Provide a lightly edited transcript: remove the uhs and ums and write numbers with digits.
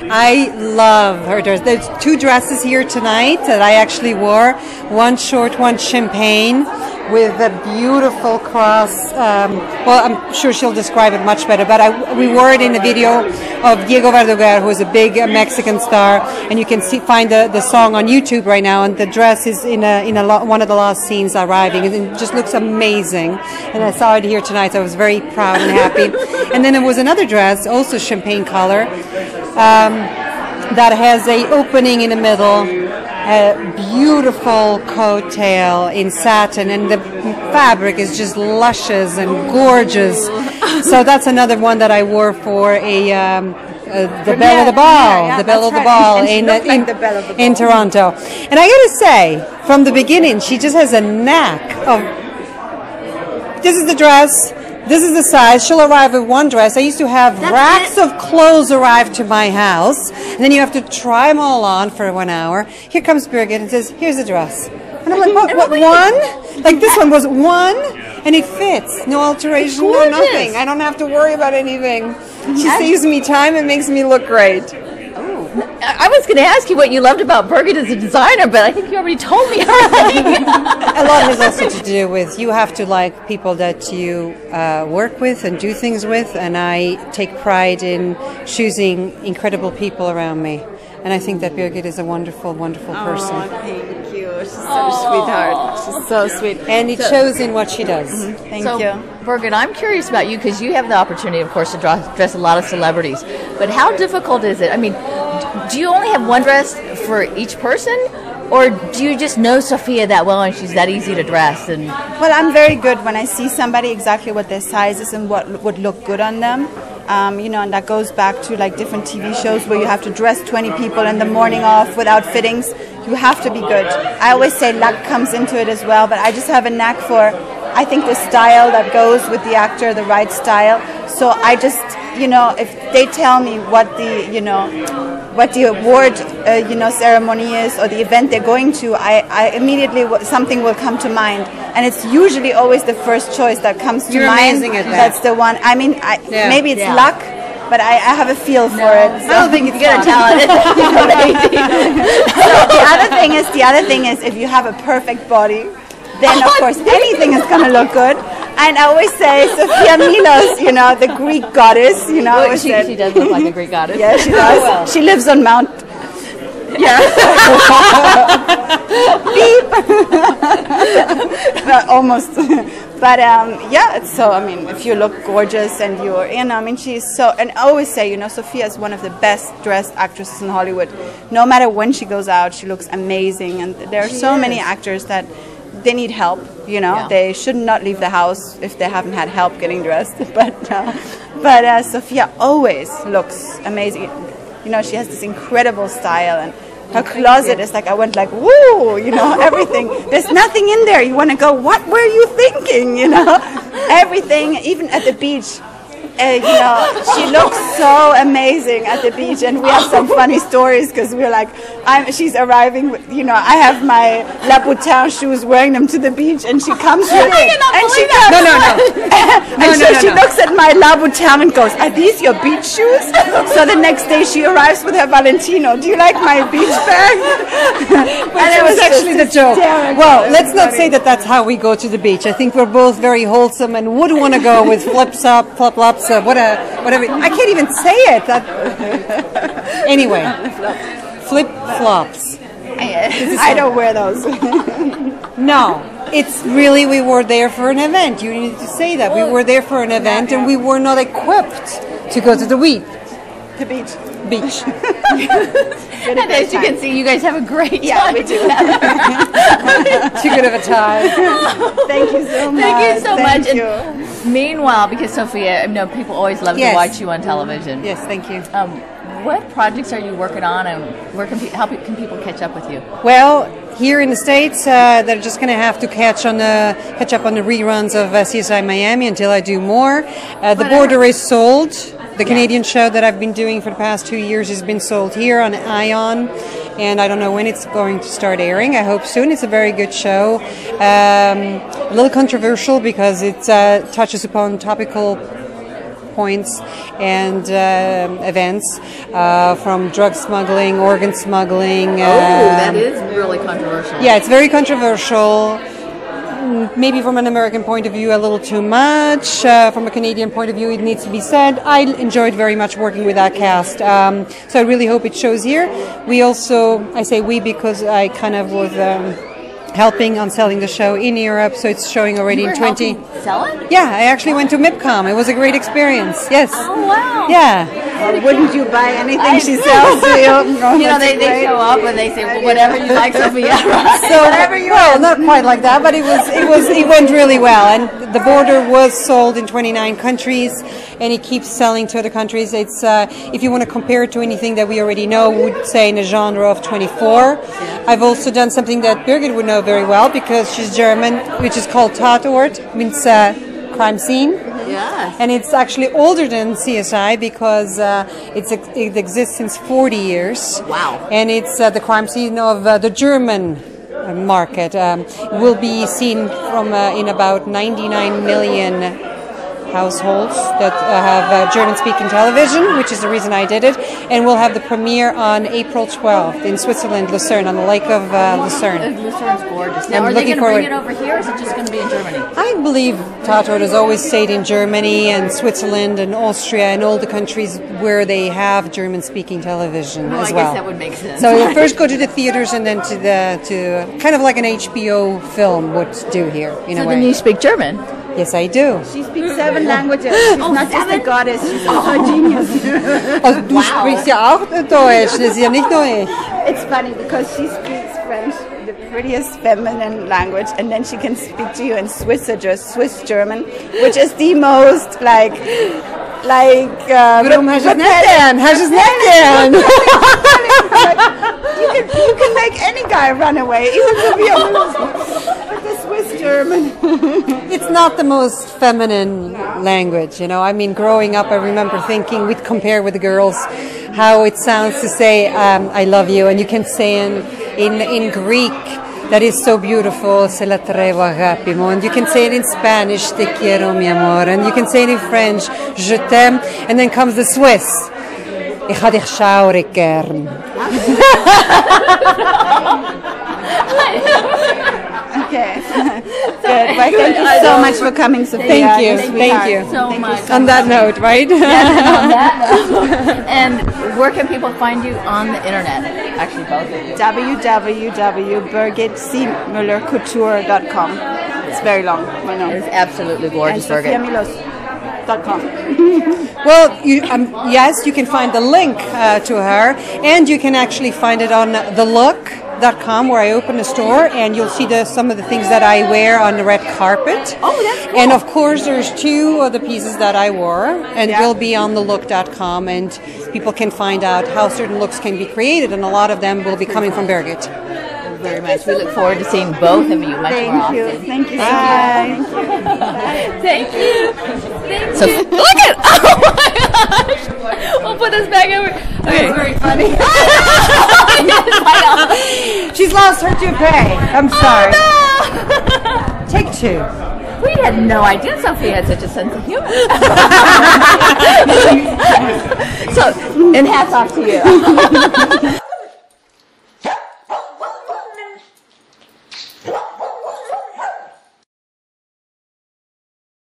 I love her dress. There's two dresses here tonight that I actually wore. One short, one champagne, with a beautiful cross. Well, I'm sure she'll describe it much better, but we wore it in the video of Diego Verdaguer, who is a big Mexican star, and you can find the song on YouTube right now, and the dress is in one of the last scenes arriving, and it just looks amazing. And I saw it here tonight, so I was very proud and happy. And then there was another dress, also champagne color, that has a opening in the middle, a beautiful coat tail in satin, and the fabric is just luscious and gorgeous. So that's another one that I wore for the Belle of the Ball, the Belle of the Ball in Toronto. And I gotta say, from the beginning, she just has a knack of, this is the dress, this is the size. She'll arrive with one dress. I used to have racks of clothes arrive to my house, and then you have to try them all on for 1 hour. Here comes Birgit and says, here's a dress. And I'm like, what, one? Like this one was one, and it fits. No alteration, no nothing. I don't have to worry about anything. She saves me time and makes me look great. I was going to ask you what you loved about Birgit as a designer, but I think you already told me everything. A lot of it has also to do with you have to like people that you work with and do things with, and I take pride in choosing incredible people around me. And I think that Birgit is a wonderful, wonderful person. Oh, thank you. She's such a sweetheart. She's so sweet. And it shows in what she does. Thank you. Birgit, I'm curious about you because you have the opportunity, of course, to dress a lot of celebrities. But how difficult is it? I mean, do you only have one dress for each person? Or do you just know Sofia that well and she's that easy to dress? And well, I'm very good when I see somebody exactly what their size is and what would look good on them. You know, and that goes back to like different TV shows where you have to dress 20 people in the morning off without fittings. You have to be good. I always say luck comes into it as well, but I just have a knack for, I think, the style that goes with the actor, the right style. So I just, you know, if they tell me what the, you know, what the award, you know, ceremony is or the event they're going to, I immediately, something will come to mind. And it's usually always the first choice that comes to mind. You're amazing at that. That's the one. I mean, maybe it's luck, but I have a feel for it. So. I don't think it's gonna tell it. So the other thing is, if you have a perfect body, then of course anything is gonna look good. And I always say Sofia Milos, you know, the Greek goddess. You know, well, she does look like a Greek goddess. Yeah, she does. Well. She lives on Mount. Yeah. Beep. Almost. But yeah. So I mean, if you look gorgeous and you're, you know, I mean, she's so. And I always say, you know, Sofia is one of the best dressed actresses in Hollywood. No matter when she goes out, she looks amazing. And there are so many actors that. They need help, you know. They should not leave the house if they haven't had help getting dressed. But Sofia always looks amazing. You know, she has this incredible style, and her closet is like, I went like, woo, you know, everything. There's nothing in there. You want to go, what were you thinking, you know? Everything, even at the beach. You know, she looks so amazing at the beach, and we have some funny stories because we're like, she's arriving with, you know, I have my Louboutin shoes, wearing them to the beach, and she comes with it, and she she looks at my Louboutin and goes, "Are these your beach shoes?" So the next day she arrives with her Valentino. Do you like my beach bag? And it was actually the joke. Well, let's not say that that's how we go to the beach. I think we're both very wholesome and would want to go with flip-flops. Whatever. I can't even say it. Anyway, flip-flops. I don't wear those. No, it's really, we were there for an event. You need to say that. We were there for an event and we were not equipped to go to the beach. And as you can see, you guys have a great time. Yeah, we do. Too good of a time. Thank you so much. Thank you so much. You. And meanwhile, because Sofia, I know people always love to watch you on television. Yes, thank you. What projects are you working on, and where can people catch up with you? Well, here in the States, they're just going to have to catch up on the reruns of CSI Miami until I do more. The Border is sold. The Canadian show that I've been doing for the past 2 years has been sold here on Ion, and I don't know when it's going to start airing. I hope soon. It's a very good show. A little controversial because it touches upon topical points and events, from drug smuggling, organ smuggling. That is really controversial. Yeah, it's very controversial. Maybe from an American point of view, a little too much. From a Canadian point of view, it needs to be said. I enjoyed very much working with that cast. So I really hope it shows here. We also, I say we because I kind of was helping on selling the show in Europe, so it's showing already in 20. Sell it? Yeah, I actually went to MIPCOM. It was a great experience. Yes. Oh, wow. Yeah. Wouldn't you buy anything she sells to you? You know, they show up and they say, well, whatever you like, Sofia. So whatever you want. Not quite like that, but it went really well. And the border was sold in 29 countries, and it keeps selling to other countries. It's if you want to compare it to anything that we already know, would say in a genre of 24. I've also done something that Birgit would know very well because she's German, which is called Tatort, means crime scene. Yes. And it's actually older than CSI because it exists since 40 years. Wow. And it's the crime scene of the German market. It will be seen from in about 99 million households that have German-speaking television, which is the reason I did it. And we'll have the premiere on April 12th in Switzerland, Lucerne, on the lake of Lucerne. Lucerne's gorgeous. Now, I'm are they looking going to bring it forward- over here, or is it just going to be in Germany? I believe Tatort has always stayed in Germany and Switzerland and Austria and all the countries where they have German-speaking television as I well. guess that would make sense. So we'll first go to the theaters and then to kind of like an HBO film would do here in a So way. then you speak German. Yes, I do. She speaks 7 languages. She's not just a goddess, she's also a genius. Also, du sprichst ja auch Deutsch, das ist ja nicht nur ich. It's funny because she speaks French, the prettiest feminine language, and then she can speak to you in Swiss German, which is the most like. Warum hast du es nicht gern? Hast du es nicht gern? You can make any guy run away, even Sofia Milos. With the Swiss German. It's not the most feminine language, you know. I mean, growing up, I remember thinking we'd compare with the girls how it sounds to say "I love you," and you can say in Greek. That is so beautiful. Se la trevo agapimo. And you can say it in Spanish, te quiero mi amor. And you can say it in French, je t'aime. And then comes the Swiss. Ich ha dich schaurig gern. Okay. Good. Well, thank you so much for coming, Sofia. Thank you. You're a sweetheart. Thank you. So much. On that note, right? And where can people find you on the internet? Actually, both of you. www.birgitmullercouture.com. It's very long, I know. It's absolutely gorgeous, And Birgit. SofiaMilos.com. Well, yes, you can find the link to her, and you can actually find it on thelook.com, where I open a store, and you'll see some of the things that I wear on the red carpet. Oh, that's cool. And of course, there's 2 of the pieces that I wore, and Yeah. will be on thelook.com, and people can find out how certain looks can be created, and a lot of them will be coming from Birgit. Very much. We look forward to seeing both of you much more Thank often. you. Thank you so Bye. much. Thank you. So look at! Oh my gosh! We'll put this back over. Okay. It's very funny. She's lost her toupee. I'm sorry. No! Take 2. We had no idea Sofia had such a sense of humor. So, and hats off to you.